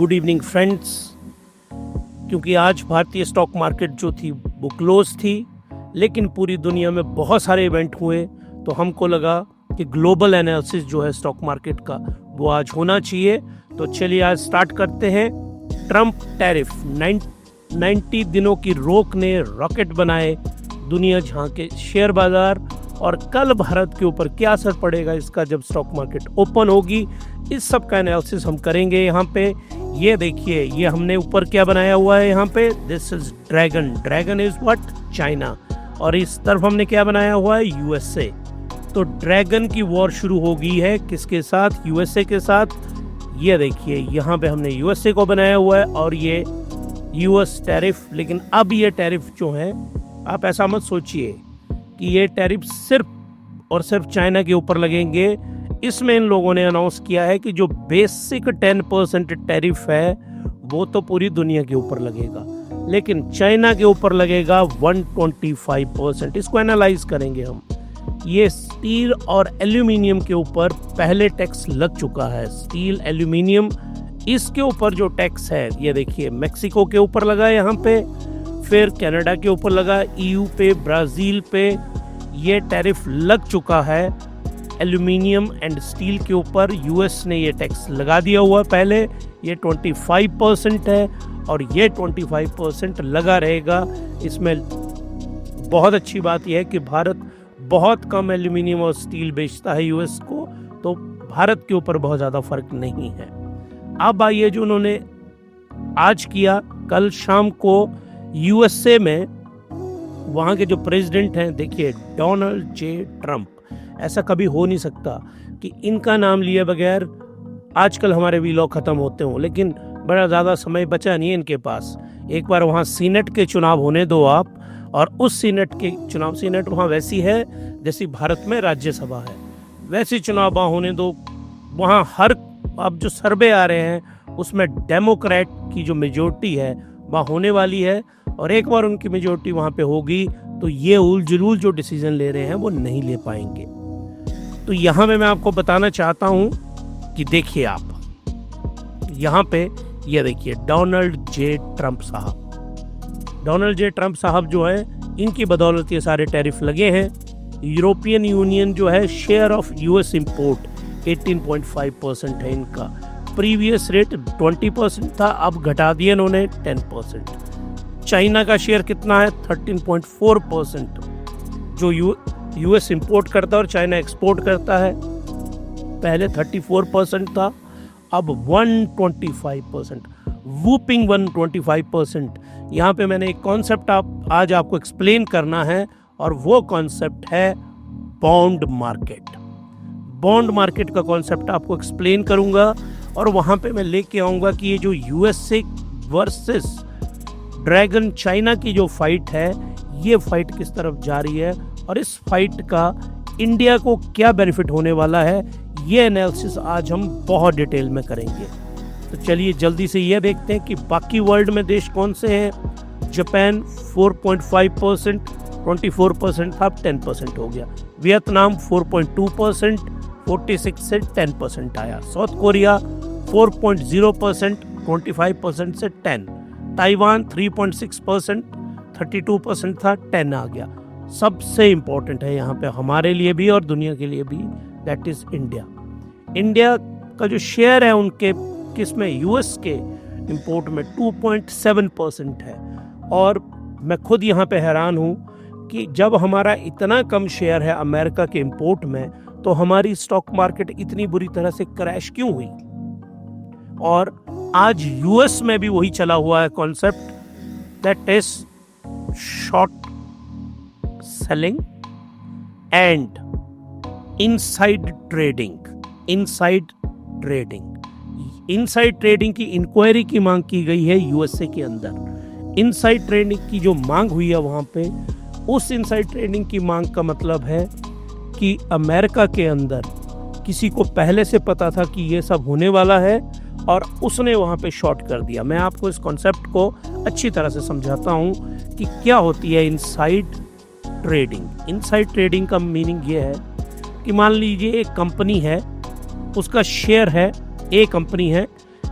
Good evening friends. क्योंकि आज भारतीय स्टॉक मार्केट जो थी वो क्लोज थी, लेकिन पूरी दुनिया में बहुत सारे इवेंट हुए, तो हमको लगा कि ग्लोबल एनालिसिस जो है स्टॉक मार्केट का वो आज होना चाहिए। तो चलिए आज स्टार्ट करते हैं। ट्रम्प टैरिफ 90 दिनों की रोक ने रॉकेट बनाए दुनिया झांके शेयर बाजार, और कल भारत के ऊपर क्या असर पड़ेगा इसका जब स्टॉक मार्केट ओपन होगी, इस सब का एनालिसिस हम करेंगे। यहाँ पे ये देखिए, ये हमने ऊपर क्या बनाया हुआ है, यहाँ पे this is dragon is what, China, और इस तरफ हमने क्या बनाया हुआ है, यूएसए। तो ड्रैगन की वॉर शुरू हो गई है किसके साथ, यूएसए के साथ। ये देखिए यहाँ पे हमने यूएसए को बनाया हुआ है और ये यूएस टैरिफ। लेकिन अब ये टैरिफ जो है, आप ऐसा मत सोचिए कि ये टैरिफ सिर्फ और सिर्फ चाइना के ऊपर लगेंगे। इसमें इन लोगों ने अनाउंस किया है कि जो बेसिक 10% टैरिफ है वो तो पूरी दुनिया के ऊपर लगेगा, लेकिन चाइना के ऊपर लगेगा 125%। इसको एनालाइज करेंगे हम। ये स्टील और एल्यूमिनियम के ऊपर पहले टैक्स लग चुका है। स्टील, एल्यूमिनियम, इसके ऊपर जो टैक्स है, ये देखिए मैक्सिको के ऊपर लगा है यहाँ पे, फिर कनाडा के ऊपर लगा, ईयू पे, ब्राज़ील पे ये टैरिफ लग चुका है। एल्यूमिनियम एंड स्टील के ऊपर यूएस ने ये टैक्स लगा दिया हुआ पहले। ये 25% है और ये 25% लगा रहेगा। इसमें बहुत अच्छी बात यह है कि भारत बहुत कम एल्यूमिनियम और स्टील बेचता है यूएस को, तो भारत के ऊपर बहुत ज़्यादा फर्क नहीं है। अब आइए, जो उन्होंने आज किया, कल शाम को यूएसए में वहाँ के जो प्रेसिडेंट हैं, देखिए डोनाल्ड जे ट्रम्प। ऐसा कभी हो नहीं सकता कि इनका नाम लिए बगैर आजकल हमारे वीलॉग खत्म होते हों, लेकिन बड़ा ज़्यादा समय बचा नहीं है इनके पास। एक बार वहाँ सीनेट के चुनाव होने दो आप, और उस सीनेट के चुनाव, सीनेट वहाँ वैसी है जैसी भारत में राज्यसभा है, वैसी चुनाव वहाँ होने दो। वहाँ हर, अब जो सर्वे आ रहे हैं उसमें डेमोक्रेट की जो मेजोरिटी है वहाँ होने वाली है, और एक बार उनकी मेजोरिटी वहाँ पे होगी तो ये उल जुलूल जो डिसीजन ले रहे हैं वो नहीं ले पाएंगे। तो यहाँ पे मैं आपको बताना चाहता हूँ कि देखिए आप यहाँ पे, ये देखिए डोनाल्ड जे ट्रम्प साहब। डोनाल्ड जे ट्रम्प साहब जो है, इनकी बदौलत ये सारे टैरिफ लगे हैं। यूरोपियन यूनियन जो है, शेयर ऑफ यूएस इंपोर्ट 18.5% है इनका। प्रीवियस रेट 20% था, अब घटा दिया इन्होंने 10%। चाइना का शेयर कितना है, 13.4%, जो यूएस इंपोर्ट करता है और चाइना एक्सपोर्ट करता है। पहले 34% था, अब 125%, वूपिंग 125%। यहाँ पे मैंने एक कॉन्सेप्ट आज आपको एक्सप्लेन करना है, और वो कॉन्सेप्ट है बॉन्ड मार्केट। बॉन्ड मार्केट का कॉन्सेप्ट आपको एक्सप्लेन करूँगा, और वहाँ पे मैं लेके आऊँगा कि ये जो यूएसए वर्सेस ड्रैगन चाइना की जो फाइट है, ये फाइट किस तरफ जा रही है, और इस फाइट का इंडिया को क्या बेनिफिट होने वाला है, ये एनालिसिस आज हम बहुत डिटेल में करेंगे। तो चलिए जल्दी से ये देखते हैं कि बाकी वर्ल्ड में देश कौन से हैं। जापान 4.5%, 24% था, अब 10% हो गया। वियतनाम 4.2%, 46 से 10% आया। साउथ कोरिया 4.0%, 25% से 10। ताइवान 3.6%, 32% था, 10 आ गया। सबसे इम्पोर्टेंट है यहाँ पे हमारे लिए भी और दुनिया के लिए भी, दैट इज इंडिया। इंडिया का जो शेयर है उनके किसमें, यूएस के इंपोर्ट में 2.7% है। और मैं खुद यहाँ पे हैरान हूँ कि जब हमारा इतना कम शेयर है अमेरिका के इंपोर्ट में, तो हमारी स्टॉक मार्केट इतनी बुरी तरह से क्रैश क्यों हुई। और आज यूएस में भी वही चला हुआ है concept, that is short selling and inside trading. Inside trading की इंक्वायरी की मांग की गई है यूएसए के अंदर। इनसाइड ट्रेडिंग की जो मांग हुई है वहाँ पे, उस इनसाइड ट्रेडिंग की मांग का मतलब है कि अमेरिका के अंदर किसी को पहले से पता था कि ये सब होने वाला है, और उसने वहाँ पे शॉर्ट कर दिया। मैं आपको इस कॉन्सेप्ट को अच्छी तरह से समझाता हूँ कि क्या होती है इनसाइड ट्रेडिंग। इनसाइड ट्रेडिंग का मीनिंग ये है कि मान लीजिए एक कंपनी है, उसका शेयर है, ए कंपनी है,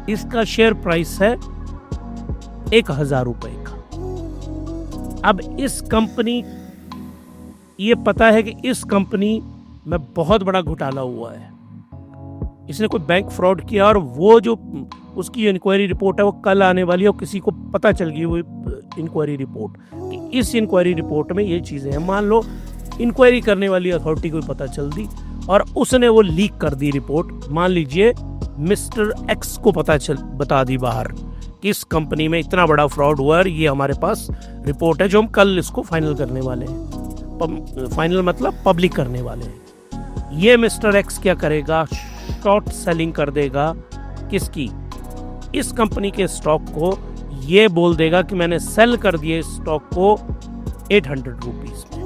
इसका शेयर प्राइस है 1,000 रुपए का। अब इस कंपनी, ये पता है कि इस कंपनी में बहुत बड़ा घोटाला हुआ है, इसने कोई बैंक फ्रॉड किया, और वो जो उसकी इंक्वायरी रिपोर्ट है वो कल आने वाली है, और किसी को पता चल गई वो इंक्वायरी रिपोर्ट कि इस इंक्वायरी रिपोर्ट में ये चीज़ें हैं। मान लो इंक्वायरी करने वाली अथॉरिटी को पता चल दी और उसने वो लीक कर दी रिपोर्ट, मान लीजिए मिस्टर एक्स को बता दी बाहर कि इस कंपनी में इतना बड़ा फ्रॉड हुआ है, ये हमारे पास रिपोर्ट है जो हम कल इसको फाइनल करने वाले हैं। फाइनल मतलब पब्लिक करने वाले हैं। ये मिस्टर एक्स क्या करेगा, शॉर्ट सेलिंग कर देगा किसकी, इस कंपनी के स्टॉक को। ये बोल देगा कि मैंने सेल कर दिए स्टॉक को 800 रुपीज में,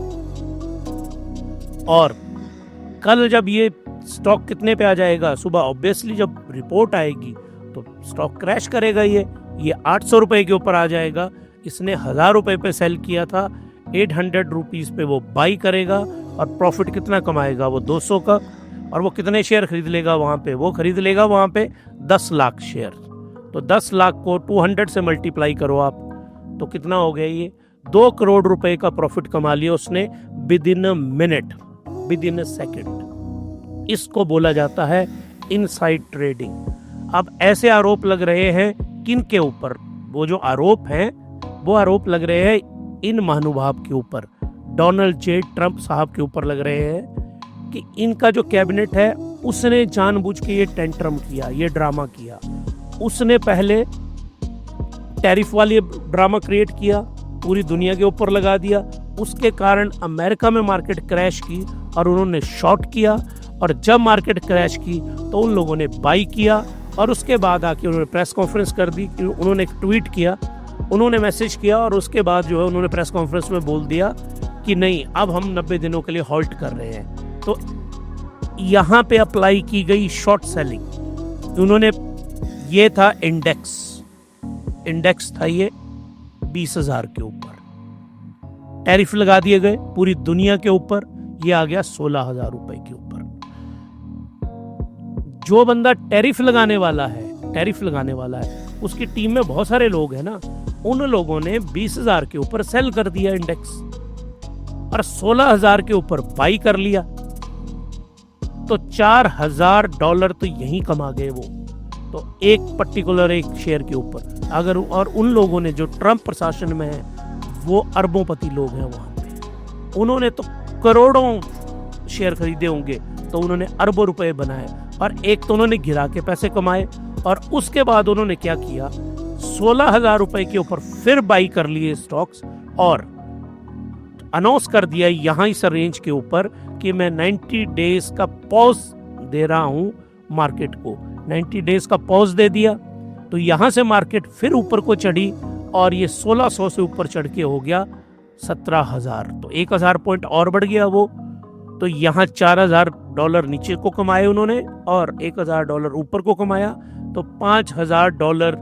और कल जब ये स्टॉक कितने पे आ जाएगा, सुबह ऑब्वियसली जब रिपोर्ट आएगी तो स्टॉक क्रैश करेगा, ये 800 रुपए के ऊपर आ जाएगा। इसने 1,000 रुपए पे सेल किया था, 800 रुपीज पे वो बाई करेगा, और प्रॉफिट कितना कमाएगा वो 200 का, और वो कितने शेयर खरीद लेगा वहाँ पे, वो खरीद लेगा वहाँ पे 10 लाख शेयर। तो 10 लाख को 200 से मल्टीप्लाई करो आप, तो कितना हो गया, ये 2 करोड़ रुपए का प्रॉफिट कमा लिया उसने with in a minute, with in a second. इसको बोला जाता है इनसाइड ट्रेडिंग। अब ऐसे आरोप लग रहे हैं किन के ऊपर, वो जो आरोप हैं वो आरोप लग रहे हैं इन महानुभाव के ऊपर, डोनाल्ड जे ट्रंप साहब के ऊपर लग रहे हैं कि इनका जो कैबिनेट है उसने जानबूझ के ये टेंट्रम किया, ये ड्रामा किया। उसने पहले टैरिफ वाली ड्रामा क्रिएट किया, पूरी दुनिया के ऊपर लगा दिया, उसके कारण अमेरिका में मार्केट क्रैश की और उन्होंने शॉर्ट किया, और जब मार्केट क्रैश की तो उन लोगों ने बाई किया, और उसके बाद आके उन्होंने प्रेस कॉन्फ्रेंस कर दी कि उन्होंने एक ट्वीट किया, उन्होंने मैसेज किया, और उसके बाद जो है उन्होंने प्रेस कॉन्फ्रेंस में बोल दिया कि नहीं, अब हम 90 दिनों के लिए हॉल्ट कर रहे हैं। तो यहाँ पे अप्लाई की गई शॉर्ट सेलिंग। उन्होंने, ये था इंडेक्स था ये 20,000 के ऊपर, टैरिफ लगा दिए गए पूरी दुनिया के ऊपर, ये आ गया 16,000 रुपए के ऊपर। जो बंदा टैरिफ लगाने वाला है उसकी टीम में बहुत सारे लोग हैं ना, उन लोगों ने 20,000 के ऊपर सेल कर दिया इंडेक्स, और 16,000 के ऊपर बाई कर लिया, तो $4,000 तो यहीं कमा गए वो, तो एक पर्टिकुलर एक शेयर के ऊपर। अगर और उन लोगों ने जो ट्रंप प्रशासन में है वो अरबोंपति लोग हैं वहां पे, उन्होंने तो करोड़ों शेयर खरीदे होंगे, तो उन्होंने अरबों रुपए बनाए, और एक तो उन्होंने गिरा के पैसे कमाए, और उसके बाद उन्होंने क्या किया, 16,000 रुपए के ऊपर फिर बाई कर लिए स्टॉक्स, और अनाउंस कर दिया यहाँ इस रेंज के ऊपर कि मैं 90 डेज का पॉज दे रहा हूं मार्केट को। 90 डेज का पॉज दे दिया, तो यहां से मार्केट फिर ऊपर को चढ़ी, और ये 1600 से ऊपर चढ़ के हो गया 17,000, तो 1,000 पॉइंट और बढ़ गया वो। तो यहाँ $4,000 नीचे को कमाए उन्होंने, और $1,000 ऊपर को कमाया, तो $5,000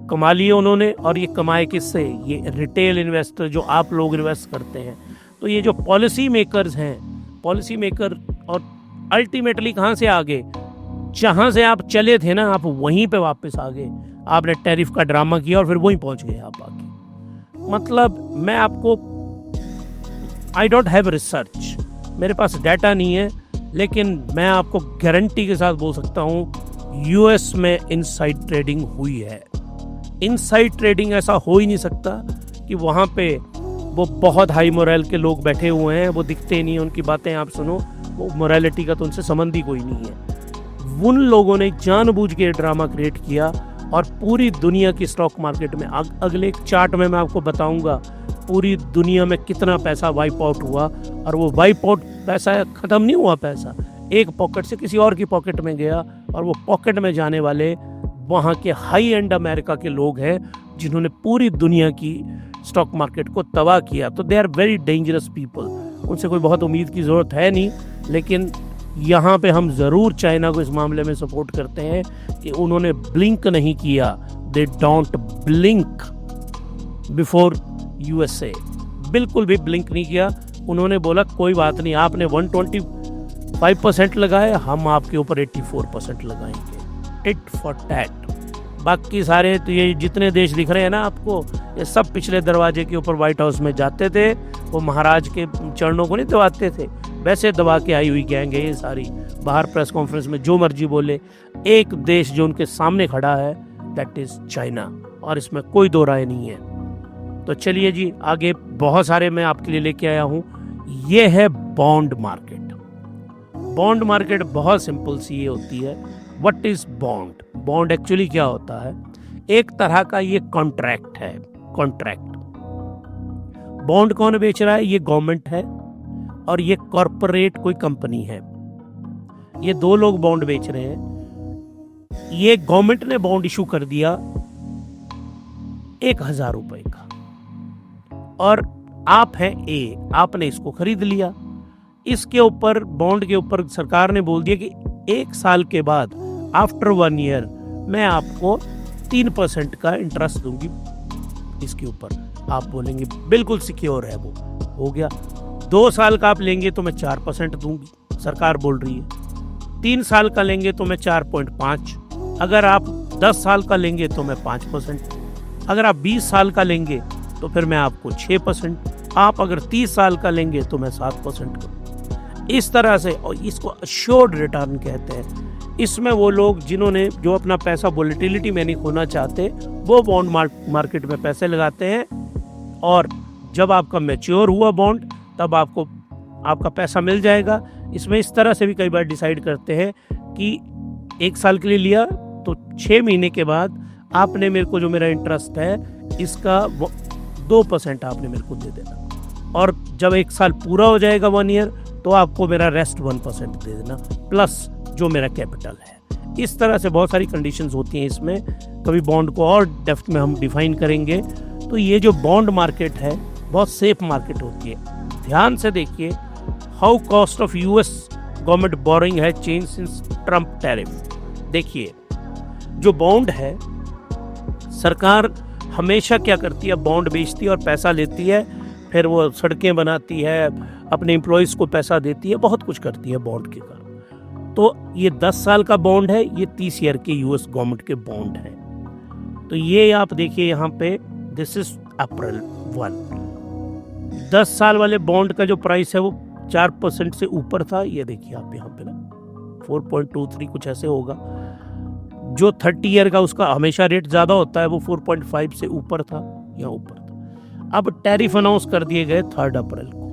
कमा लिए उन्होंने। और ये कमाए किससे, ये रिटेल इन्वेस्टर जो आप लोग इन्वेस्ट करते हैं। तो ये जो पॉलिसी मेकर्स हैं, पॉलिसी मेकर, और अल्टीमेटली कहाँ से आ गए, जहाँ से आप चले थे ना, आप वहीं पे वापस आ गए। आपने टैरिफ का ड्रामा किया और फिर वहीं पहुंच गए आप आके। मतलब मैं आपको, आई डोंट हैव रिसर्च, मेरे पास डाटा नहीं है, लेकिन मैं आपको गारंटी के साथ बोल सकता हूँ यूएस में इनसाइड ट्रेडिंग हुई है। इनसाइड ट्रेडिंग ऐसा हो ही नहीं सकता कि वहाँ पे वो बहुत हाई मोरल के लोग बैठे हुए हैं, वो दिखते नहीं, उनकी बातें आप सुनो, वो मोरालिटी का तो उनसे संबंध ही कोई नहीं है। उन लोगों ने जानबूझ के ड्रामा क्रिएट किया, और पूरी दुनिया की स्टॉक मार्केट में अगले एक चार्ट में मैं आपको बताऊंगा पूरी दुनिया में कितना पैसा वाइप आउट हुआ। और वो वाइप आउट पैसा खत्म नहीं हुआ, पैसा एक पॉकेट से किसी और की पॉकेट में गया, और वो पॉकेट में जाने वाले वहाँ के हाई एंड अमेरिका के लोग हैं जिन्होंने पूरी दुनिया की स्टॉक मार्केट को तबाह किया। तो they are very dangerous people, उनसे कोई बहुत उम्मीद की ज़रूरत है नहीं। लेकिन यहाँ पे हम ज़रूर चाइना को इस मामले में सपोर्ट करते हैं कि उन्होंने ब्लिंक नहीं किया, they don't blink before USA, बिल्कुल भी ब्लिंक नहीं किया। उन्होंने बोला कोई बात नहीं, आपने 125% लगाए, हम आपके ऊपर 84% लगाएंगे, टिट फॉर टैट। बाकी सारे तो ये जितने देश दिख रहे हैं ना आपको, ये सब पिछले दरवाजे के ऊपर व्हाइट हाउस में जाते थे, वो महाराज के चरणों को नहीं दबाते थे, वैसे दबा के आई हुई गैंग है ये सारी। बाहर प्रेस कॉन्फ्रेंस में जो मर्जी बोले, एक देश जो उनके सामने खड़ा है दैट इज चाइना, और इसमें कोई दो राय नहीं है। तो चलिए जी आगे बहुत सारे मैं आपके लिए लेके आया हूँ। ये है बॉन्ड मार्केट। बॉन्ड मार्केट बहुत सिंपल सी ये होती है। What is bond? Bond actually क्या होता है? एक तरह का ये कॉन्ट्रैक्ट है, कॉन्ट्रैक्ट। बॉन्ड कौन बेच रहा है? ये गवर्नमेंट है और ये कॉरपोरेट कोई कंपनी है। ये दो लोग बॉन्ड बेच रहे हैं। ये गवर्नमेंट ने बॉन्ड इशू कर दिया 1,000 रुपए का, और आप हैं ए, आपने इसको खरीद लिया। इसके ऊपर, बॉन्ड के ऊपर सरकार ने बोल दिया कि 1 साल के बाद, आफ्टर 1 ईयर, मैं आपको 3% का इंटरेस्ट दूंगी इसके ऊपर। आप बोलेंगे बिल्कुल सिक्योर है, वो हो गया। 2 साल का आप लेंगे तो मैं 4% दूंगी, सरकार बोल रही है। 3 साल का लेंगे तो मैं 4.5, अगर आप 10 साल का लेंगे तो मैं 5%, अगर आप 20 साल का लेंगे तो फिर मैं आपको 6%, आप अगर 30 साल का लेंगे तो मैं 7% करूँ। इस तरह से, और इसको अश्योर्ड रिटर्न कहते हैं। इसमें वो लोग जिन्होंने, जो अपना पैसा वोलेटिलिटी में नहीं खोना चाहते, वो बॉन्ड मार्केट में पैसे लगाते हैं, और जब आपका मैच्योर हुआ बॉन्ड, तब आपको आपका पैसा मिल जाएगा। इसमें इस तरह से भी कई बार डिसाइड करते हैं कि 1 साल के लिए लिया तो 6 महीने के बाद आपने मेरे को, जो मेरा इंटरेस्ट है इसका 2% आपने मेरे को दे देना, और जब 1 साल पूरा हो जाएगा 1 ईयर, तो आपको मेरा रेस्ट 1% दे देना, प्लस जो मेरा कैपिटल है। इस तरह से बहुत सारी कंडीशंस होती हैं इसमें। कभी बॉन्ड को और डेप्थ में हम डिफाइन करेंगे। तो ये जो बॉन्ड मार्केट है बहुत सेफ मार्केट होती है। ध्यान से देखिए, how cost of US government boring है चेंज सिंस ट्रम्प टैरिफ। देखिए, जो बॉन्ड है, सरकार हमेशा क्या करती है, बॉन्ड बेचती है और पैसा लेती है, फिर वो सड़कें बनाती है, अपने एम्प्लॉयज़ को पैसा देती है, बहुत कुछ करती है बॉन्ड के कारण। तो ये 10 साल का बॉन्ड है, ये 30 ईयर के यूएस गवर्नमेंट के बॉन्ड है। तो ये आप देखिए यहाँ पे, दिस इज अप्रैल 1। 10 साल वाले बॉन्ड का जो प्राइस है वो 4% से ऊपर था। ये देखिए आप यहाँ पे ना 4.23 कुछ ऐसे होगा। जो 30 ईयर का, उसका हमेशा रेट ज़्यादा होता है, वो 4.5 से ऊपर था, यहाँ ऊपर था। अब टैरिफ अनाउंस कर दिए गए 3 अप्रैल को।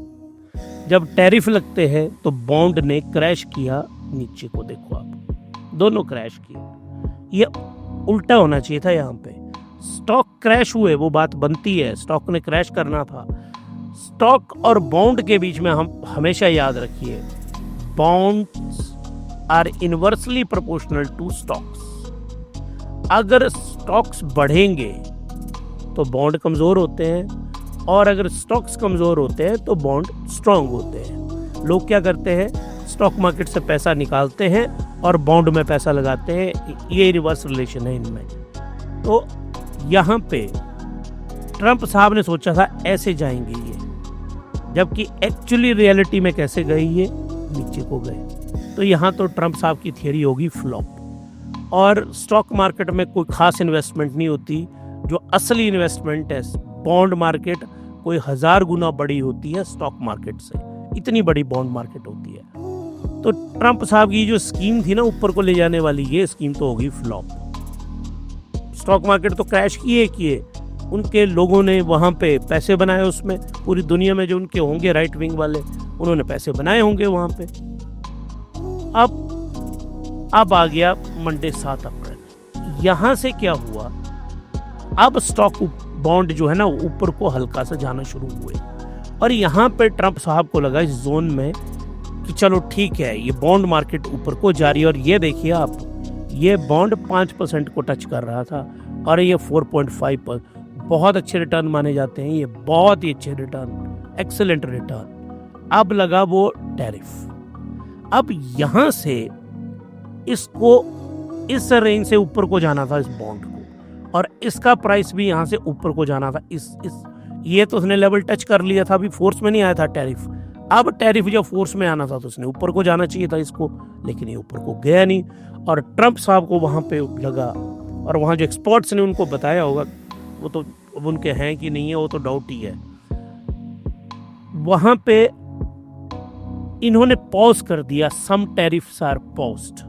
जब टैरिफ लगते हैं तो बॉन्ड ने क्रैश किया नीचे को, देखो आप, दोनों क्रैश किए। ये उल्टा होना चाहिए था। यहाँ पे स्टॉक क्रैश हुए, वो बात बनती है, स्टॉक ने क्रैश करना था। स्टॉक और बॉन्ड के बीच में हम हमेशा याद रखिए, bonds are inversely proportional to stocks. अगर स्टॉक्स बढ़ेंगे तो बॉन्ड कमजोर होते हैं, और अगर स्टॉक्स कमजोर होते हैं तो बॉन्ड स्ट्रांग होते हैं। लोग क्या करते हैं, स्टॉक मार्केट से पैसा निकालते हैं और बॉन्ड में पैसा लगाते हैं। ये रिवर्स रिलेशन है इनमें। तो यहाँ पे ट्रंप साहब ने सोचा था ऐसे जाएंगे ये, जबकि एक्चुअली रियलिटी में कैसे गए, ये नीचे को गए। तो यहाँ तो ट्रंप साहब की थियरी होगी फ्लॉप। और स्टॉक मार्केट में कोई खास इन्वेस्टमेंट नहीं होती। जो असली इन्वेस्टमेंट है, बॉन्ड मार्केट कोई 1000 गुना बड़ी होती है स्टॉक मार्केट से, इतनी बड़ी बॉन्ड मार्केट होती है। तो ट्रंप साहब की जो स्कीम थी ना ऊपर को ले जाने वाली, ये स्कीम तो होगी फ्लॉप। स्टॉक मार्केट तो क्रैश किए, उनके लोगों ने वहाँ पे पैसे बनाए, उसमें पूरी दुनिया में जो उनके होंगे राइट विंग वाले, उन्होंने पैसे बनाए होंगे वहाँ पे। अब आ गया मंडे 7 अप्रैल। यहाँ से क्या हुआ, अब स्टॉक बॉन्ड जो है ना ऊपर को हल्का सा जाना शुरू हुए, और यहाँ पे ट्रंप साहब को लगा इस जोन में कि चलो ठीक है, ये बॉन्ड मार्केट ऊपर को जा रही है। और ये देखिए आप, ये बॉन्ड 5% को टच कर रहा था और ये 4.5 पर, बहुत अच्छे रिटर्न माने जाते हैं, ये बहुत ही अच्छे रिटर्न, एक्सेलेंट रिटर्न। अब लगा वो टैरिफ। अब यहाँ से इसको इस रेंज से ऊपर को जाना था इस बॉन्ड को, और इसका प्राइस भी यहाँ से ऊपर को जाना था। ये तो उसने लेवल टच कर लिया था, अभी फोर्स में नहीं आया था टैरिफ। अब टैरिफ जब फोर्स में आना था तो उसने ऊपर को जाना चाहिए था इसको, लेकिन ये ऊपर को गया नहीं। और ट्रंप साहब को वहां पे लगा और वहाँ जो एक्सपर्ट्स ने उनको बताया होगा, वो तो अब उनके हैं कि नहीं है वो तो डाउट ही है। वहाँ पे इन्होंने पॉज कर दिया, सम टैरिफ्स आर पॉज्ड,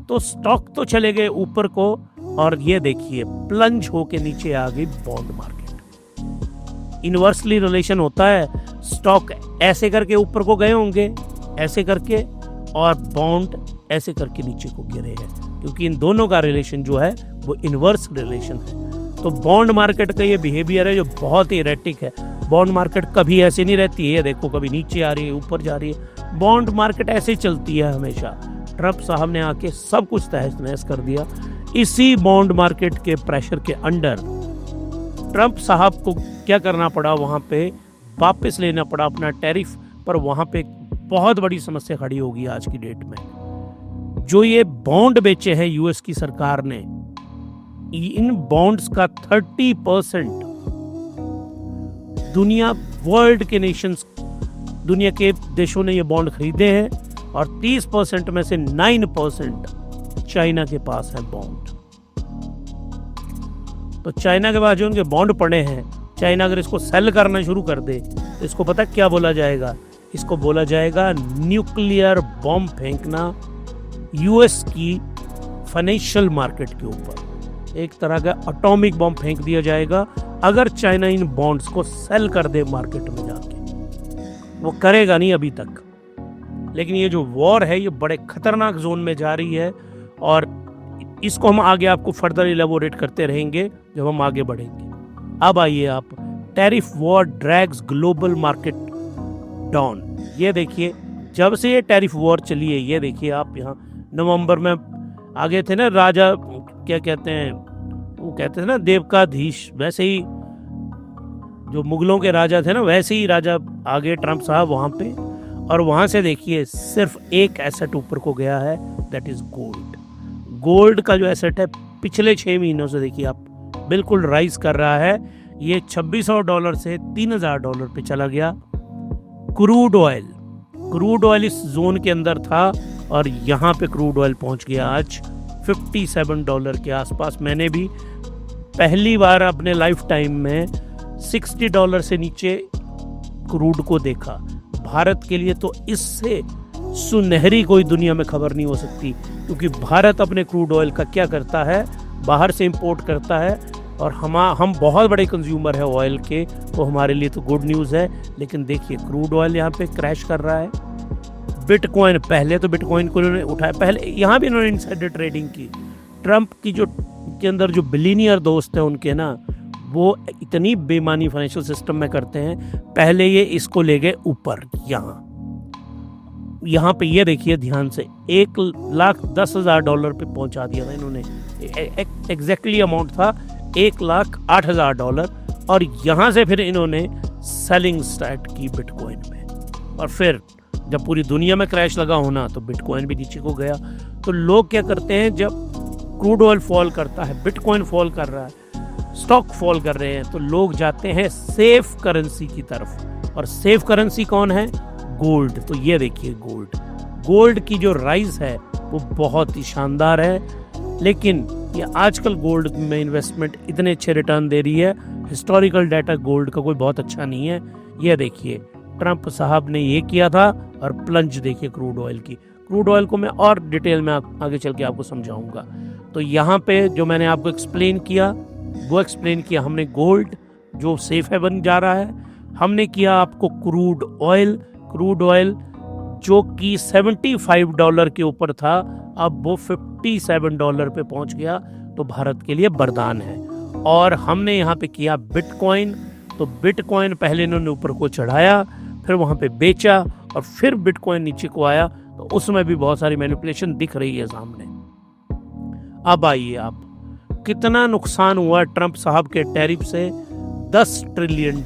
तो स्टॉक तो चले गए ऊपर को, और ये देखिए प्लंज होके नीचे आ गई बॉन्ड मार्केट। इनवर्सली रिलेशन होता है, स्टॉक ऐसे करके ऊपर को गए होंगे ऐसे करके, और बॉन्ड ऐसे करके नीचे को गिरे हैं, क्योंकि इन दोनों का रिलेशन जो है वो इनवर्स रिलेशन है। तो बॉन्ड मार्केट का ये बिहेवियर है जो बहुत ही इरेटिक है। बॉन्ड मार्केट कभी ऐसे नहीं रहती है, ये देखो कभी नीचे आ रही है ऊपर जा रही है, बॉन्ड मार्केट ऐसे ही चलती है हमेशा। ट्रंप साहब ने आके सब कुछ तहस नहस कर दिया। इसी बॉन्ड मार्केट के प्रेशर के अंडर ट्रंप साहब को क्या करना पड़ा, वहां पे वापस लेना पड़ा अपना टैरिफ, पर वहां पे बहुत बड़ी समस्या खड़ी होगी आज की डेट में। जो ये बॉन्ड बेचे हैं यूएस की सरकार ने, इन बॉन्ड्स का 30% दुनिया वर्ल्ड के नेशंस, दुनिया के देशों ने ये बॉन्ड खरीदे हैं, और 30% में से 9% चाइना के पास है बॉन्ड। तो चाइना के पास जो उनके बॉन्ड पड़े हैं, चाइना अगर इसको सेल करना शुरू कर दे तो इसको पता क्या बोला जाएगा, इसको बोला जाएगा न्यूक्लियर बॉम्ब फेंकना यूएस की फाइनेंशियल मार्केट के ऊपर। एक तरह का एटॉमिक बॉम्ब फेंक दिया जाएगा अगर चाइना इन बॉन्ड्स को सेल कर दे मार्केट में जाके। वो करेगा नहीं अभी तक, लेकिन ये जो वॉर है ये बड़े खतरनाक जोन में जा रही है, और इसको हम आगे आपको फर्दर इलेबोरेट करते रहेंगे जब हम आगे बढ़ेंगे। अब आइए आप, tariff war drags global market down. ये देखिए जब से ये टैरिफ वॉर चली है, ये देखिए आप यहाँ नवंबर में आगे थे ना राजा, क्या कहते हैं वो, कहते थे ना देवकाधीश, वैसे ही जो मुगलों के राजा थे ना, वैसे ही राजा आगे ट्रंप साहब वहाँ पे। और वहाँ से देखिए सिर्फ एक एसेट ऊपर को गया है, दैट इज गोल्ड। गोल्ड का जो एसेट है पिछले 6 महीनों से देखिए आप बिल्कुल राइज कर रहा है। ये $2600 से $3000 पे चला गया। क्रूड ऑयल इस जोन के अंदर था, और यहाँ पे क्रूड ऑयल पहुँच गया आज $57 के आसपास। मैंने भी पहली बार अपने लाइफ टाइम में $60 से नीचे क्रूड को देखा। भारत के लिए तो इससे सुनहरी कोई दुनिया में खबर नहीं हो सकती, क्योंकि भारत अपने क्रूड ऑयल का क्या करता है, बाहर से इंपोर्ट करता है, और हम बहुत बड़े कंज्यूमर है ऑयल के, तो हमारे लिए तो गुड न्यूज़ है। लेकिन देखिए क्रूड ऑयल यहाँ पे क्रैश कर रहा है। बिटकॉइन, पहले तो बिटकॉइन को इन्होंने उठाया, पहले यहाँ भी इन्होंने इनसाइडर ट्रेडिंग की। ट्रंप की जो के अंदर जो बिलियनियर दोस्त हैं उनके ना, वो इतनी बेईमानी फाइनेंशियल सिस्टम में करते हैं। पहले ये इसको ले गए ऊपर, यहाँ पे ये देखिए ध्यान से $1,10,000 पे पहुंचा दिया था इन्होंने। एग्जैक्टली अमाउंट था $1,08,000, और यहाँ से फिर इन्होंने सेलिंग स्टार्ट की बिटकॉइन में। और फिर जब पूरी दुनिया में क्रैश लगा होना तो बिटकॉइन भी नीचे को गया। तो लोग क्या करते हैं, जब क्रूड ऑयल फॉल करता है, बिटकॉइन फॉल कर रहा है, स्टॉक फॉल कर रहे हैं, तो लोग जाते हैं सेफ करेंसी की तरफ। और सेफ करेंसी कौन है? गोल्ड। तो ये देखिए गोल्ड की जो राइज है वो बहुत ही शानदार है, लेकिन ये आजकल गोल्ड में इन्वेस्टमेंट इतने अच्छे रिटर्न दे रही है, हिस्टोरिकल डाटा गोल्ड का कोई बहुत अच्छा नहीं है। ये देखिए ट्रंप साहब ने ये किया था, और प्लंज देखिए क्रूड ऑयल की। क्रूड ऑयल को मैं और डिटेल में आगे चल के आपको समझाऊंगा। तो यहाँ पे जो मैंने आपको एक्सप्लेन किया वो एक्सप्लेन किया हमने, गोल्ड जो सेफ हेवन जा रहा है, हमने किया आपको क्रूड ऑयल जो कि $75 के ऊपर था, अब वो $57 पे पहुंच गया, तो भारत के लिए वरदान है। और हमने यहाँ पे किया बिटकॉइन, तो बिटकॉइन पहले इन्होंने ऊपर को चढ़ाया, फिर वहाँ पे बेचा, और फिर बिटकॉइन नीचे को आया, तो उसमें भी बहुत सारी मैनिपुलेशन दिख रही है सामने। अब आइए आप, कितना नुकसान हुआ ट्रंप साहब के टैरिफ से? $10 ट्रिलियन।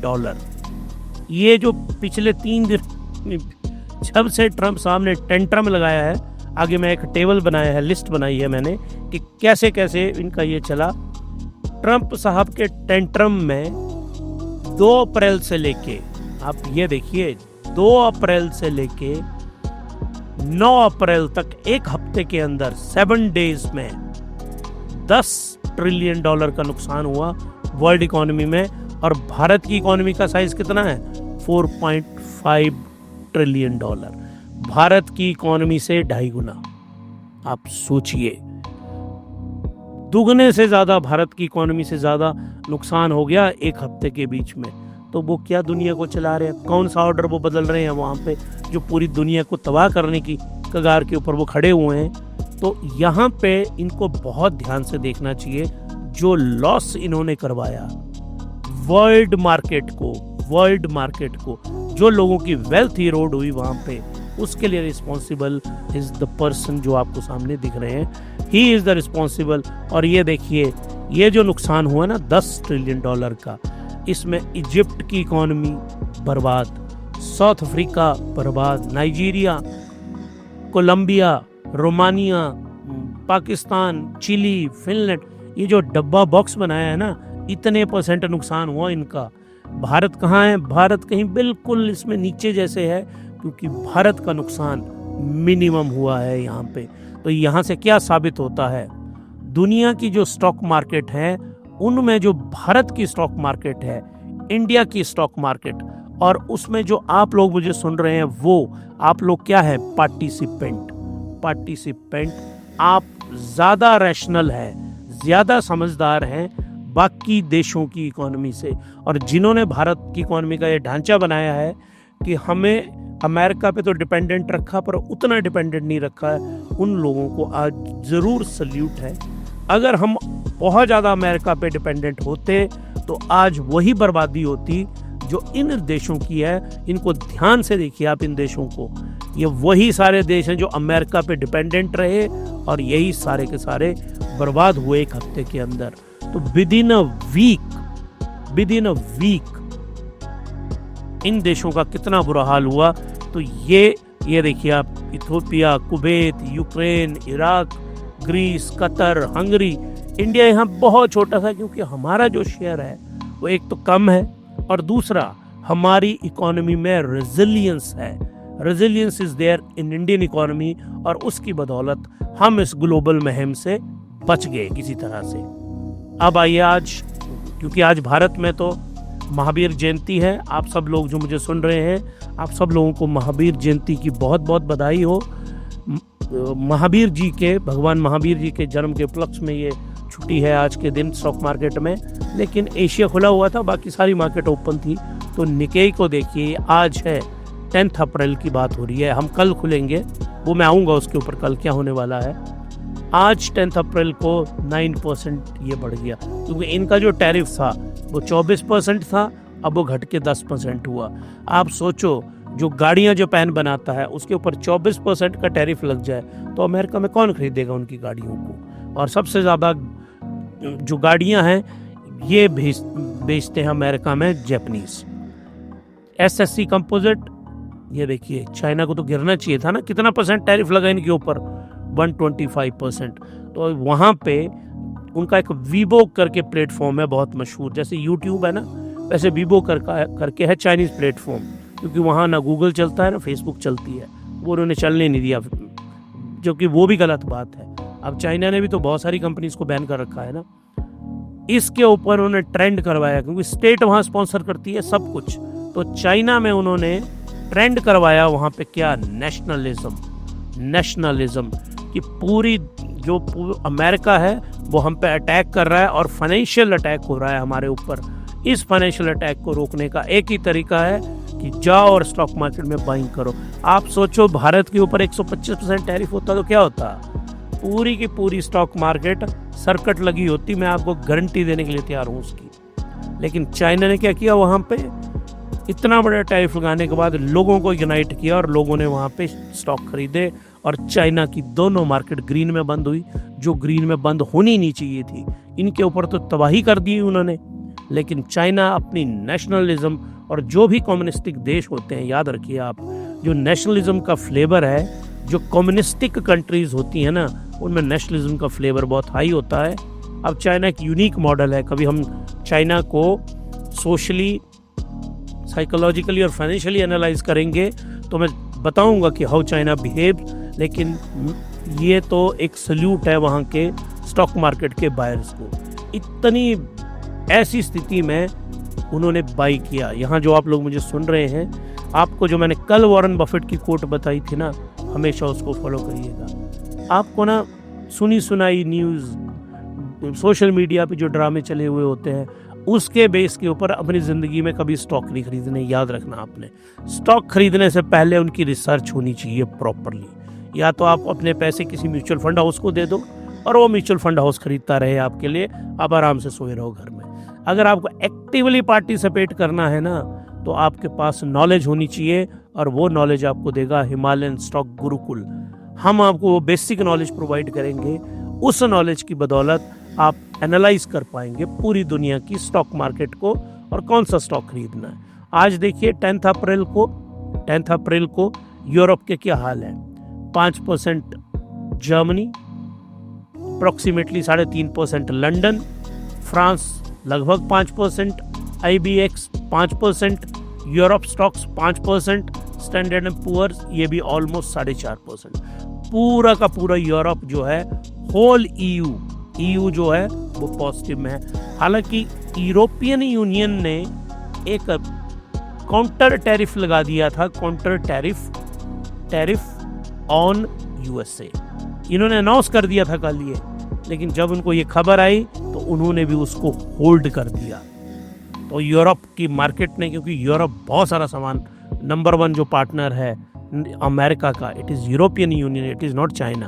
ये जो पिछले 3 दिन जब से ट्रंप साहब ने टेंट्रम लगाया है, आगे मैं एक टेबल बनाया है, लिस्ट बनाई है मैंने कि कैसे कैसे इनका ये चला। ट्रंप साहब के टेंट्रम में 2 अप्रैल से लेके, आप ये देखिए 2 अप्रैल से लेके 9 अप्रैल तक, एक हफ्ते के अंदर 7 डेज में 10 ट्रिलियन डॉलर का नुकसान हुआ वर्ल्ड इकोनॉमी में, और भारत की इकोनॉमी का साइज कितना है? 4.5 ट्रिलियन डॉलर। भारत की इकोनॉमी से 2.5 गुना। आप सोचिए, दुगने से ज्यादा भारत की इकोनॉमी से ज्यादा नुकसान हो गया एक हफ्ते के बीच में। तो वो क्या दुनिया को चला रहे हैं? कौन सा ऑर्डर वो बदल रहे हैं वहां पे, जो पूरी दुनिया को तबाह करने की कगार के ऊपर वो खड़े हुए हैं? तो यहाँ पे इनको बहुत ध्यान से देखना चाहिए। जो लॉस इन्होंने करवाया वर्ल्ड मार्केट को, जो लोगों की वेल्थ इरोड हुई वहां पे, उसके लिए रिस्पॉन्सिबल इज द पर्सन जो आपको सामने दिख रहे हैं। He is the responsible. और ये देखिए, ये जो नुकसान हुआ ना 10 ट्रिलियन डॉलर का, इसमें इजिप्ट की इकोनॉमी बर्बाद, साउथ अफ्रीका बर्बाद, Nigeria, Colombia, Romania, Pakistan, Chile, Finland, ये जो डब्बा बॉक्स बनाया है ना, इतने % नुकसान हुआ इनका। भारत कहाँ है? भारत कहीं बिल्कुल इसमें नीचे जैसे है, क्योंकि भारत का नुकसान मिनिमम हुआ है यहाँ पे। तो यहाँ से क्या साबित होता है? दुनिया की जो स्टॉक मार्केट है, उनमें जो भारत की स्टॉक मार्केट है, इंडिया की स्टॉक मार्केट, और उसमें जो आप लोग मुझे सुन रहे हैं, वो आप लोग क्या है? पार्टिसिपेंट। आप ज्यादा रैशनल है, ज्यादा समझदार हैं बाकी देशों की इकोनॉमी से। और जिन्होंने भारत की इकोनॉमी का ये ढांचा बनाया है कि हमें अमेरिका पे तो डिपेंडेंट रखा, पर उतना डिपेंडेंट नहीं रखा है, उन लोगों को आज जरूर सल्यूट है। अगर हम बहुत ज़्यादा अमेरिका पे डिपेंडेंट होते तो आज वही बर्बादी होती जो इन देशों की है। इनको ध्यान से देखिए आप, इन देशों को। ये वही सारे देश हैं जो अमेरिका पे डिपेंडेंट रहे, और यही सारे के सारे बर्बाद हुए एक हफ्ते के अंदर। तो विद इन अ वीक इन देशों का कितना बुरा हाल हुआ। तो ये देखिए आप, Ethiopia, Kuwait, Ukraine, Iraq, Greece, Qatar, Hungary. India यहाँ बहुत छोटा था, क्योंकि हमारा जो शेयर है वो एक तो कम है, और दूसरा हमारी इकोनॉमी में रेजिलियंस है। Resilience is there in Indian economy, और उसकी बदौलत हम इस ग्लोबल मुहिम से बच गए किसी तरह से। अब आइए आज, क्योंकि आज भारत में तो महावीर जयंती है, आप सब लोग जो मुझे सुन रहे हैं, आप सब लोगों को महावीर जयंती की बहुत बहुत बधाई हो। महावीर जी के, भगवान महावीर जी के जन्म के उपलक्ष्य में ये छुट्टी है आज के दिन स्टॉक मार्केट में। लेकिन एशिया खुला हुआ था, बाकी सारी मार्केट ओपन थी। तो निकेई को देखिए, आज है 10 अप्रैल की बात हो रही है, हम कल खुलेंगे, वो मैं आऊँगा उसके ऊपर कल क्या होने वाला है। आज 10 अप्रैल को 9% ये बढ़ गया, क्योंकि इनका जो टैरिफ था वो 24% था, अब वो घट के 10% हुआ। आप सोचो, जो गाड़ियां जापान बनाता है उसके ऊपर 24% का टैरिफ लग जाए तो अमेरिका में कौन खरीदेगा उनकी गाड़ियों को? और सबसे ज़्यादा जो गाड़ियां हैं ये बेचते हैं अमेरिका में जापानीज। SSC कंपोजिट, ये देखिए, चाइना को तो गिरना चाहिए था ना, कितना % टैरिफ लगा इनके ऊपर? 125%। तो वहाँ पे उनका एक वीबो करके प्लेटफॉर्म है बहुत मशहूर, जैसे यूट्यूब है ना, वैसे वीबो करके है चाइनीज़ प्लेटफॉर्म, क्योंकि वहाँ ना गूगल चलता है ना फेसबुक चलती है, वो उन्होंने चलने नहीं दिया, जो कि वो भी गलत बात है। अब चाइना ने भी तो बहुत सारी कंपनीज को बैन कर रखा है ना। इसके ऊपर उन्होंने ट्रेंड करवाया, क्योंकि स्टेट वहाँ स्पॉन्सर करती है सब कुछ। तो चाइना में उन्होंने ट्रेंड करवाया वहाँ पे क्या? नेशनलिज्म कि पूरी जो अमेरिका है वो हम पे अटैक कर रहा है, और फाइनेंशियल अटैक हो रहा है हमारे ऊपर। इस फाइनेंशियल अटैक को रोकने का एक ही तरीका है कि जाओ और स्टॉक मार्केट में बाइंग करो। आप सोचो, भारत के ऊपर 125% टैरिफ होता तो क्या होता? पूरी की पूरी स्टॉक मार्केट सर्किट लगी होती, मैं आपको गारंटी देने के लिए तैयार हूँ उसकी। लेकिन चाइना ने क्या किया, वहाँ पे इतना बड़ा टैरिफ लगाने के बाद लोगों को यूनाइट किया, और लोगों ने वहाँ पे स्टॉक खरीदे, और चाइना की दोनों मार्केट ग्रीन में बंद हुई, जो ग्रीन में बंद होनी नहीं चाहिए थी। इनके ऊपर तो तबाही कर दी उन्होंने। लेकिन चाइना अपनी नेशनलिज्म, और जो भी कम्युनिस्टिक देश होते हैं, याद रखिए आप, जो नेशनलिज्म का फ्लेवर है, जो कम्युनिस्टिक कंट्रीज होती हैं ना, उनमें नेशनलिज्म का फ्लेवर बहुत हाई होता है। अब चाइना एक यूनिक मॉडल है, कभी हम चाइना को सोशली, साइकोलॉजिकली और फाइनेंशियली एनालाइज करेंगे तो मैं बताऊंगा कि हाउ चाइना बिहेव। लेकिन ये तो एक सल्यूट है वहाँ के स्टॉक मार्केट के बायर्स को। इतनी ऐसी स्थिति में उन्होंने बाई किया। यहाँ जो आप लोग मुझे सुन रहे हैं, आपको जो मैंने कल वॉरेन बफेट की कोट बताई थी ना, हमेशा उसको फॉलो करिएगा। आपको ना सुनी सुनाई न्यूज़, सोशल मीडिया पे जो ड्रामे चले हुए होते हैं, उसके बेस के ऊपर अपनी ज़िंदगी में कभी स्टॉक नहीं खरीदने। याद रखना आपने, स्टॉक खरीदने से पहले उनकी रिसर्च होनी चाहिए प्रॉपरली। या तो आप अपने पैसे किसी म्यूचुअल फंड हाउस को दे दो और वो म्यूचुअल फंड हाउस खरीदता रहे आपके लिए, आप आराम से सोए रहो घर में। अगर आपको एक्टिवली पार्टिसिपेट करना है ना, तो आपके पास नॉलेज होनी चाहिए, और वो नॉलेज आपको देगा हिमालयन स्टॉक गुरुकुल। हम आपको वो बेसिक नॉलेज प्रोवाइड करेंगे। उस नॉलेज की बदौलत आप एनालाइज कर पाएंगे पूरी दुनिया की स्टॉक मार्केट को और कौन सा स्टॉक खरीदना है। आज देखिए 10 अप्रैल को यूरोप के क्या हाल है। 5% जर्मनी, अप्रोक्सीमेटली 3.5% लंदन, फ्रांस लगभग 5%, IBX 5%, Europe stocks 5%, Standard and Poor's ये भी ऑलमोस्ट 4.5%। पूरा का पूरा यूरोप जो है, होल EU जो है वो पॉजिटिव में है। हालांकि यूरोपियन यूनियन ने एक काउंटर टैरिफ लगा दिया था, काउंटर टैरिफ ऑन USA। इन्होंने अनाउंस कर दिया था कल ये, लेकिन जब उनको ये खबर आई तो उन्होंने भी उसको होल्ड कर दिया। तो यूरोप की मार्केट ने, क्योंकि यूरोप बहुत सारा सामान, नंबर 1 जो पार्टनर है अमेरिका का, it is European union, it is not China.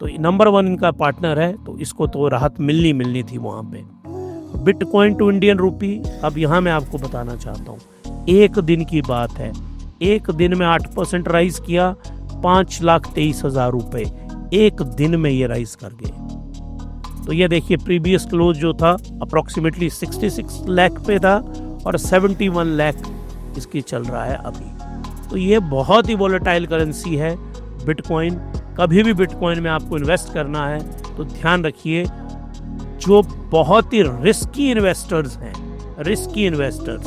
तो नंबर 1 इनका पार्टनर है, तो इसको तो राहत मिलनी थी वहाँ पे। बिटकॉइन टू इंडियन रूपी, अब यहाँ मैं आपको बताना चाहता हूँ, एक दिन की बात है, एक दिन में 8% राइज किया, 5,23,000 रुपये एक दिन में ये राइज कर गए। तो ये देखिए प्रीवियस क्लोज जो था अप्रोक्सीमेटली 66 लाख पे था और 71 लाख इसकी चल रहा है अभी। तो ये बहुत ही वोलेटाइल करेंसी है बिटकॉइन। कभी भी बिटकॉइन में आपको इन्वेस्ट करना है तो ध्यान रखिए, जो बहुत ही रिस्की इन्वेस्टर्स हैं, रिस्की इन्वेस्टर्स,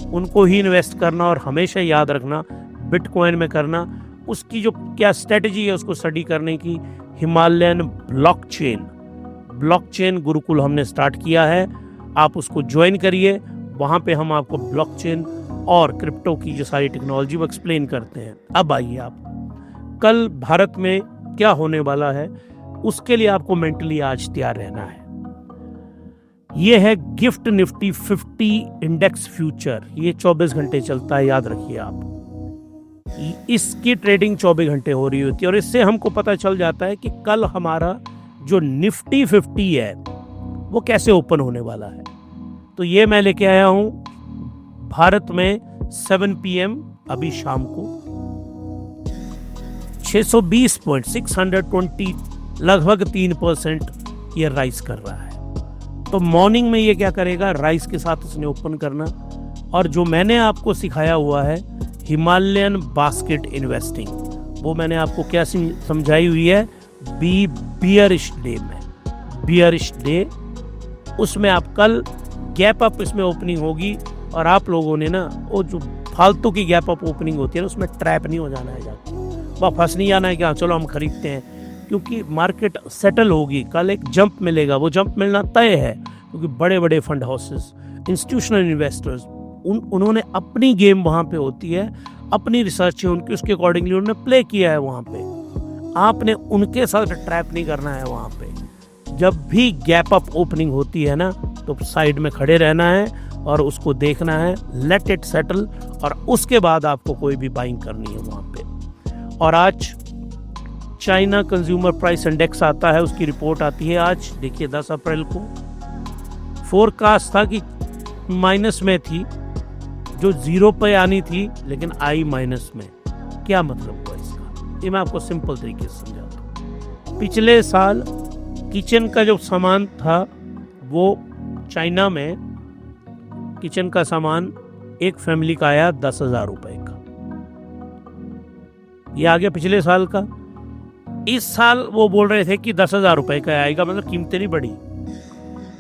उनको ही इन्वेस्ट करना, और हमेशा याद रखना बिटकॉइन में करना। उसकी जो क्या स्ट्रेटजी है उसको स्टडी करने की। हिमालयन ब्लॉकचेन गुरुकुल हमने स्टार्ट किया है, आप उसको ज्वाइन करिए। वहाँ पे हम आपको ब्लॉकचेन और क्रिप्टो की जो सारी टेक्नोलॉजी वो एक्सप्लेन करते हैं। अब आइए, आप कल भारत में क्या होने वाला है उसके लिए आपको मेंटली आज तैयार रहना है। यह है गिफ्ट निफ्टी 50 इंडेक्स फ्यूचर, ये 24 घंटे चलता है, याद रखिए आप। इसकी ट्रेडिंग 24 घंटे हो रही होती है, और इससे हमको पता चल जाता है कि कल हमारा जो निफ्टी 50 है वो कैसे ओपन होने वाला है। तो ये मैं लेके आया हूं भारत में 7 PM अभी शाम को 620 पॉइंट 620 लगभग 3% ये राइज कर रहा है। तो मॉर्निंग में ये क्या करेगा, राइज के साथ उसने ओपन करना। और जो मैंने आपको सिखाया हुआ है हिमालयन बास्केट इन्वेस्टिंग, वो मैंने आपको क्या समझाई हुई है, बियरिश डे में, बियरिश डे, उसमें आप कल गैप अप इसमें ओपनिंग होगी, और आप लोगों ने ना वो जो फालतू की गैप अप ओपनिंग होती है ना, उसमें ट्रैप नहीं हो जाना है, जाके वहाँ फंस नहीं जाना है कि हाँ चलो हम खरीदते हैं, क्योंकि मार्केट सेटल होगी। कल एक जंप मिलेगा, वो जंप मिलना तय है, क्योंकि बड़े बड़े फंड हाउसेस, इंस्टीट्यूशनल इन्वेस्टर्स, उन्होंने अपनी गेम वहाँ पे होती है, अपनी रिसर्च है उनकी, उसके अकॉर्डिंगली उन्होंने प्ले किया है वहाँ पे। आपने उनके साथ ट्रैप नहीं करना है वहाँ पे। जब भी गैप अप ओपनिंग होती है ना, तो साइड में खड़े रहना है और उसको देखना है, लेट इट सेटल, और उसके बाद आपको कोई भी बाइंग करनी है वहाँ पे। और आज चाइना कंज्यूमर प्राइस इंडेक्स आता है, उसकी रिपोर्ट आती है आज, देखिए 10 अप्रैल को। फोरकास्ट था कि माइनस में थी, जो 0 पे आनी थी, लेकिन आई माइनस में। क्या मतलब हुआ इसका, ये मैं आपको सिंपल तरीके से समझाता हूँ। पिछले साल किचन का जो सामान था, वो चाइना में किचन का सामान एक फैमिली का आया 10,000 रुपए का, ये आ गया पिछले साल का। इस साल वो बोल रहे थे कि 10,000 रुपए का आएगा, मतलब कीमतें नहीं बढ़ी।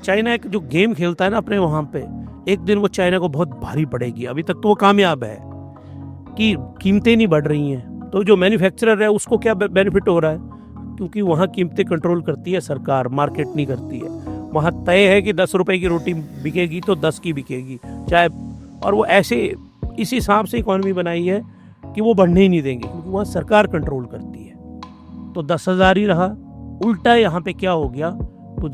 चाइना एक जो गेम खेलता है ना अपने वहां पे, एक दिन वो चाइना को बहुत भारी पड़ेगी। अभी तक तो वो कामयाब है कि कीमतें नहीं बढ़ रही हैं, तो जो मैन्युफैक्चरर है उसको क्या बेनिफिट हो रहा है, क्योंकि वहाँ कीमतें कंट्रोल करती है सरकार, मार्केट नहीं करती है। वहाँ तय है कि 10 रुपए की रोटी बिकेगी तो 10 की बिकेगी, चाहे, और वो ऐसे इस हिसाब से इकॉनमी बनाई है कि वो बढ़ने ही नहीं देंगे, क्योंकि वहाँ सरकार कंट्रोल करती है। तो 10,000 ही रहा। उल्टा यहाँ पे क्या हो गया, कुछ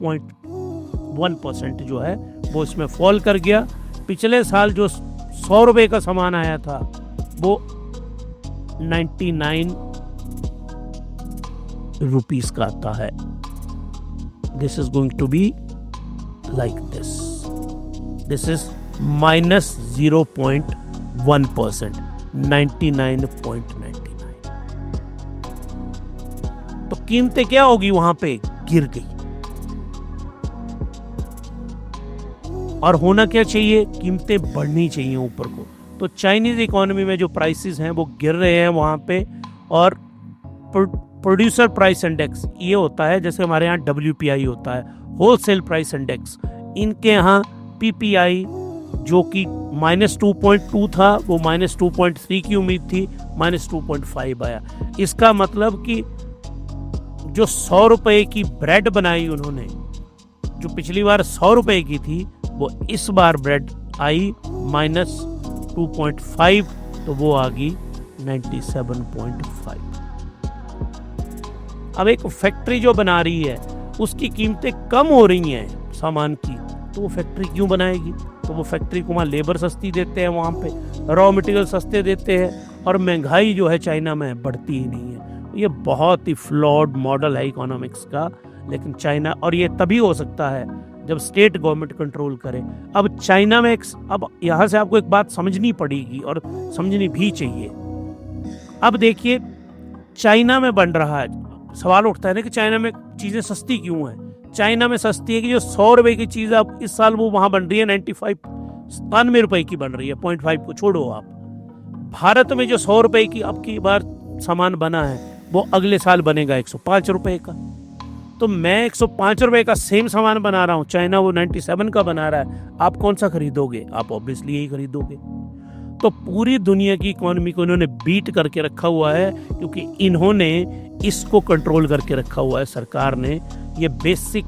0.1% जो है वो इसमें फॉल कर गया। पिछले साल जो 100 रुपए का सामान आया था वो 99 रुपीस का आता है। This is going to be like this is -0.1%, 99.99। तो कीमतें क्या होगी, वहां पे गिर गई। और होना क्या चाहिए, कीमतें बढ़नी चाहिए ऊपर को। तो चाइनीज इकोनॉमी में जो प्राइसेस हैं वो गिर रहे हैं वहां पे। और प्रोड्यूसर प्राइस इंडेक्स ये होता है, जैसे हमारे यहाँ WPI होता है, होलसेल प्राइस इंडेक्स। इनके यहाँ PPI जो कि -2.2 था, वो -2.3 की उम्मीद थी, -2.5 आया। इसका मतलब कि जो 100 रुपए की ब्रेड बनाई उन्होंने, जो पिछली बार 100 रुपए की थी, वो इस बार ब्रेड आई -2.5, तो वो आ गई 97.5। अब एक फैक्ट्री जो बना रही है उसकी कीमतें कम हो रही हैं सामान की, तो वो फैक्ट्री क्यों बनाएगी? तो वो फैक्ट्री को वहाँ लेबर सस्ती देते हैं, वहाँ पे रॉ मटेरियल सस्ते देते हैं, और महंगाई जो है चाइना में बढ़ती ही नहीं है। ये बहुत ही फ्लॉड मॉडल है इकोनॉमिक्स का। लेकिन चाइना, और ये तभी हो सकता है जब स्टेट गवर्नमेंट कंट्रोल करे। अब चाइना में अब यहाँ से आपको एक बात समझनी पड़ेगी और समझनी भी चाहिए। अब देखिए चाइना में बन रहा है, सवाल उठता है ना कि चाइना में चीजें सस्ती क्यों हैं? चाइना में सस्ती है कि जो 100 रुपए की चीज अब इस साल वो वहां बन रही है 97 रुपए की बन रही है, 0.5 को छोड़ो आप। भारत में जो 100 रुपए की अब की बार सामान बना है वो अगले साल बनेगा 105 रुपए का। तो मैं 105 रुपए का सेम सामान बना रहा हूँ, चाइना वो 97 का बना रहा है। आप कौन सा खरीदोगे? आप ऑब्वियसली यही खरीदोगे। तो पूरी दुनिया की इकोनॉमी को इन्होंने बीट करके रखा हुआ है, क्योंकि इन्होंने इसको कंट्रोल करके रखा हुआ है। सरकार ने ये बेसिक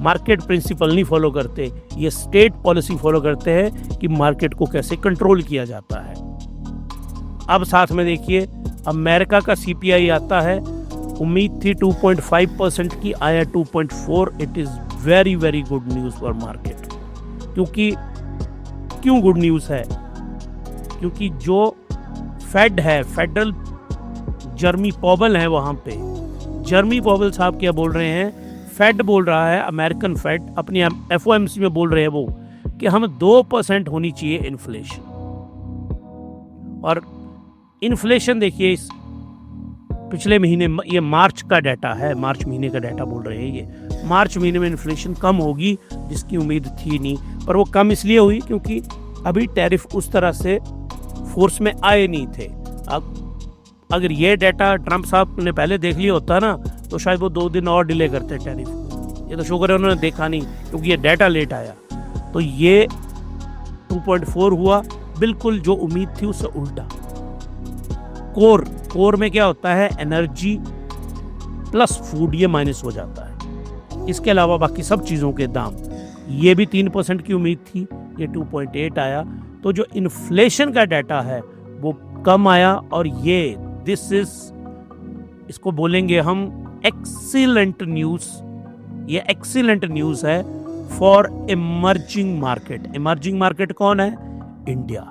मार्केट प्रिंसिपल नहीं फॉलो करते, ये स्टेट पॉलिसी फॉलो करते हैं कि मार्केट को कैसे कंट्रोल किया जाता है। अब साथ में देखिए अमेरिका का CPI आता है, उम्मीद थी 2.5% की, आया 2.4। It is very very good news for market. क्यों गुड न्यूज है? क्योंकि जो फेड है, फेडरल जर्मी पॉवल है वहां पे, जर्मी पॉवल साहब क्या बोल रहे हैं, फेड बोल रहा है, अमेरिकन फेड अपनी FOMC में बोल रहे हैं वो कि हम 2% होनी चाहिए इन्फ्लेशन। और इन्फ्लेशन देखिए इस पिछले महीने, ये मार्च का डाटा है, मार्च महीने का डाटा बोल रहे हैं, ये मार्च महीने में इन्फ्लेशन कम होगी जिसकी उम्मीद थी नहीं, पर वो कम इसलिए हुई क्योंकि अभी टैरिफ उस तरह से फोर्स में आए नहीं थे। अब अगर ये डाटा ट्रंप साहब ने पहले देख लिया होता ना, तो शायद वो 2 दिन और डिले करते टैरिफ को। ये तो शुक्र है उन्होंने देखा नहीं, क्योंकि ये डाटा लेट आया। तो ये 2.4 हुआ, बिल्कुल जो उम्मीद थी उससे उल्टा। कोर में क्या होता है, एनर्जी प्लस फूड, ये माइनस हो जाता है। इसके अलावा बाकी सब चीज़ों के दाम, ये भी 3% की उम्मीद थी, ये 2.8 आया। तो जो इन्फ्लेशन का डाटा है वो कम आया, और ये इसको बोलेंगे हम एक्सीलेंट न्यूज। ये एक्सीलेंट न्यूज है for emerging market. Emerging market कौन है? India,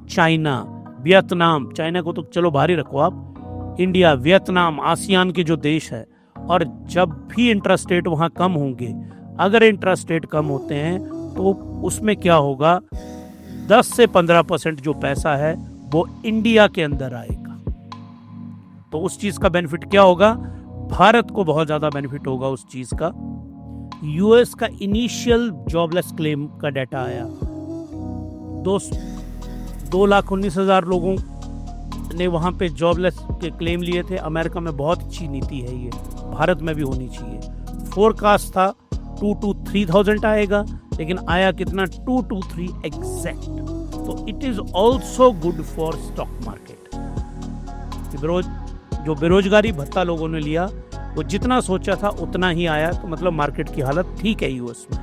China, Vietnam. चाइना को तो चलो बाहर ही रखो आप, इंडिया, वियतनाम, आसियान के जो देश है। और जब भी इंटरेस्ट रेट वहाँ कम होंगे, अगर इंटरेस्ट रेट कम होते हैं तो उसमें क्या होगा, 10 से 15% जो पैसा है वो इंडिया के अंदर आएगा। तो उस चीज का बेनिफिट क्या होगा? भारत को बहुत ज्यादा बेनिफिट होगा उस चीज का। यूएस का इनिशियल जॉबलेस क्लेम का डाटा आया, 2,19,000 लोगों ने वहां पे जॉबलेस के क्लेम लिए थे। अमेरिका में बहुत अच्छी नीति है ये, भारत में भी होनी चाहिए। फोरकास्ट था 2 to 3,000 आएगा, लेकिन आया कितना? 2 to 3 एग्जैक्ट। तो it is also good for stock market. जो बेरोजगारी भत्ता लोगों ने लिया वो जितना सोचा था उतना ही आया, तो मतलब मार्केट की हालत ठीक है यूएस में।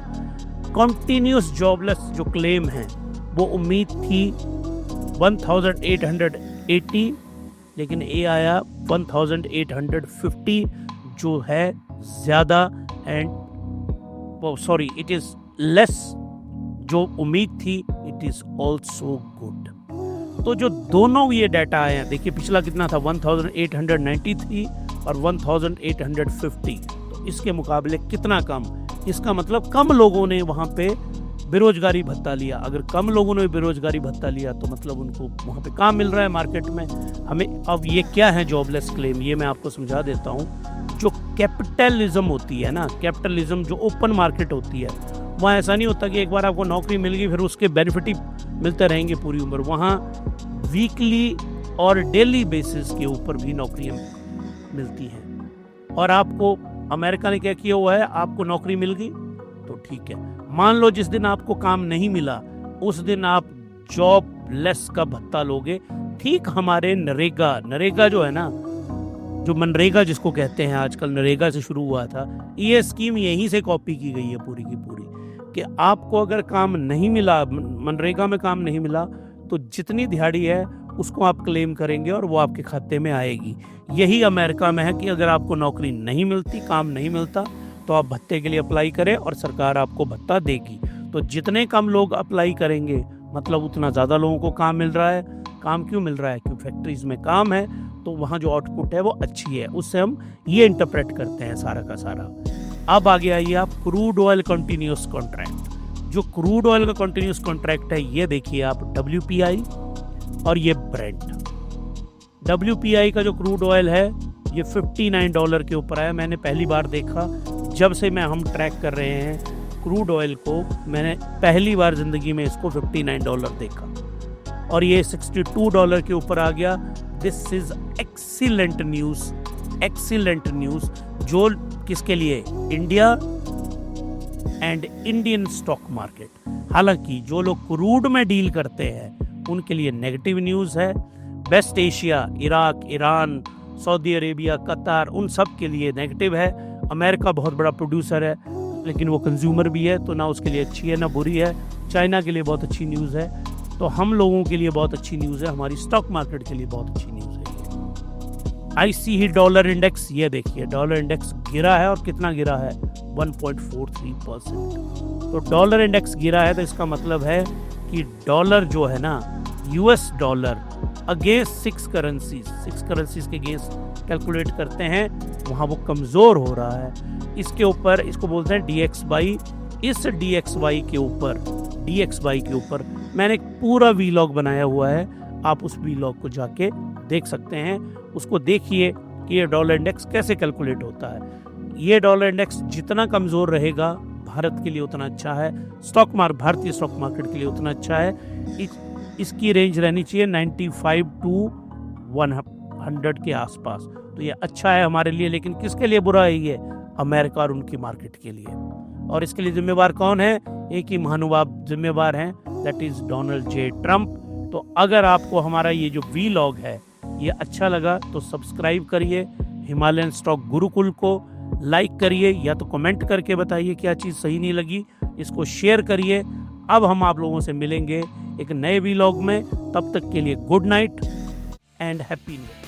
कॉन्टिन्यूस जॉबलेस जो क्लेम है वो उम्मीद थी 1880, लेकिन ये आया 1850, जो है ज़्यादा, and sorry it is less जो उम्मीद थी, इट इज़ ऑल्सो गुड। तो जो दोनों ये डाटा आए हैं, देखिए पिछला कितना था 1893 और 1850, तो इसके मुकाबले कितना कम। इसका मतलब कम लोगों ने वहाँ पे बेरोजगारी भत्ता लिया। अगर कम लोगों ने बेरोजगारी भत्ता लिया तो मतलब उनको वहाँ पे काम मिल रहा है मार्केट में। हमें अब ये क्या है जॉबलेस क्लेम, ये मैं आपको समझा देता हूँ। जो कैपिटलिज्म होती है ना, कैपिटलिज्म जो ओपन मार्केट होती है, वहाँ ऐसा नहीं होता कि एक बार आपको नौकरी मिल गई फिर उसके बेनिफिट ही मिलते रहेंगे पूरी उम्र। वहाँ वीकली और डेली बेसिस के ऊपर भी नौकरियाँ मिलती हैं। और आपको अमेरिका ने क्या किया हुआ है, आपको नौकरी मिल गई तो ठीक है, मान लो जिस दिन आपको काम नहीं मिला उस दिन आप जॉब लेस का भत्ता लोगे। ठीक हमारे नरेगा जो है ना, जो मनरेगा जिसको कहते हैं आजकल, नरेगा से शुरू हुआ था, ये स्कीम यहीं से कॉपी की गई है पूरी की पूरी, कि आपको अगर काम नहीं मिला, मनरेगा में काम नहीं मिला, तो जितनी दिहाड़ी है उसको आप क्लेम करेंगे और वो आपके खाते में आएगी। यही अमेरिका में है कि अगर आपको नौकरी नहीं मिलती, काम नहीं मिलता, तो आप भत्ते के लिए अप्लाई करें और सरकार आपको भत्ता देगी। तो जितने कम लोग अप्लाई करेंगे मतलब उतना ज़्यादा लोगों को काम मिल रहा है। काम क्यों मिल रहा है? क्योंकि फैक्ट्रीज में काम है तो वहाँ जो आउटपुट है वो अच्छी है। उससे हम ये इंटरप्रेट करते हैं सारा का सारा। अब आगे आइए आप क्रूड ऑयल कंटिन्यूस कॉन्ट्रैक्ट। जो क्रूड ऑयल का कंटिन्यूस कॉन्ट्रैक्ट है ये देखिए आप, WPI और ये ब्रेंट। WPI का जो क्रूड ऑयल है ये $59 के ऊपर आया। मैंने पहली बार देखा जब से हम ट्रैक कर रहे हैं क्रूड ऑयल को, मैंने पहली बार ज़िंदगी में इसको $59 देखा और ये $62 के ऊपर आ गया। This is excellent news, excellent news. जो किसके लिए? India and Indian stock market. हालांकि जो लोग क्रूड में डील करते हैं उनके लिए नेगेटिव न्यूज़ है। West Asia, Iraq, Iran, Saudi Arabia, Qatar, उन सब के लिए नेगेटिव है। अमेरिका बहुत बड़ा प्रोड्यूसर है लेकिन वो कंज्यूमर भी है, तो ना उसके लिए अच्छी है ना बुरी है। चाइना के लिए बहुत अच्छी न्यूज़ है, तो हम लोगों के लिए बहुत अच्छी न्यूज़ है, हमारी स्टॉक मार्केट के लिए बहुत अच्छी न्यूज़ है। ICE डॉलर इंडेक्स, ये देखिए डॉलर इंडेक्स गिरा है और कितना गिरा है? 1.43%। तो डॉलर इंडेक्स गिरा है तो इसका मतलब है कि डॉलर जो है ना, US डॉलर अगेंस्ट 6 करेंसीज के अगेंस्ट कैलकुलेट करते हैं, वहाँ वो कमज़ोर हो रहा है। इसके ऊपर इसको बोलते हैं DXY। इस DXY के ऊपर मैंने एक पूरा वीलॉग बनाया हुआ है, आप उस वीलॉग को जाके देख सकते हैं। उसको देखिए कि ये डॉलर इंडेक्स कैसे कैलकुलेट होता है। ये डॉलर इंडेक्स जितना कमज़ोर रहेगा भारत के लिए उतना अच्छा है, भारतीय स्टॉक मार्केट के लिए उतना अच्छा है। इसकी रेंज रहनी चाहिए 95 to 100 के आसपास, तो ये अच्छा है हमारे लिए। लेकिन किसके लिए बुरा है ये? अमेरिका और उनकी मार्केट के लिए। और इसके लिए जिम्मेवार कौन है? एक ही महानुभाव जिम्मेवार हैं, that is Donald J. Trump. तो अगर आपको हमारा ये जो वीलॉग है ये अच्छा लगा तो सब्सक्राइब करिए हिमालयन स्टॉक गुरुकुल को, लाइक करिए या तो कमेंट करके बताइए क्या चीज़ सही नहीं लगी, इसको शेयर करिए। अब हम आप लोगों से मिलेंगे एक नए वीलॉग में, तब तक के लिए good night and happy new year.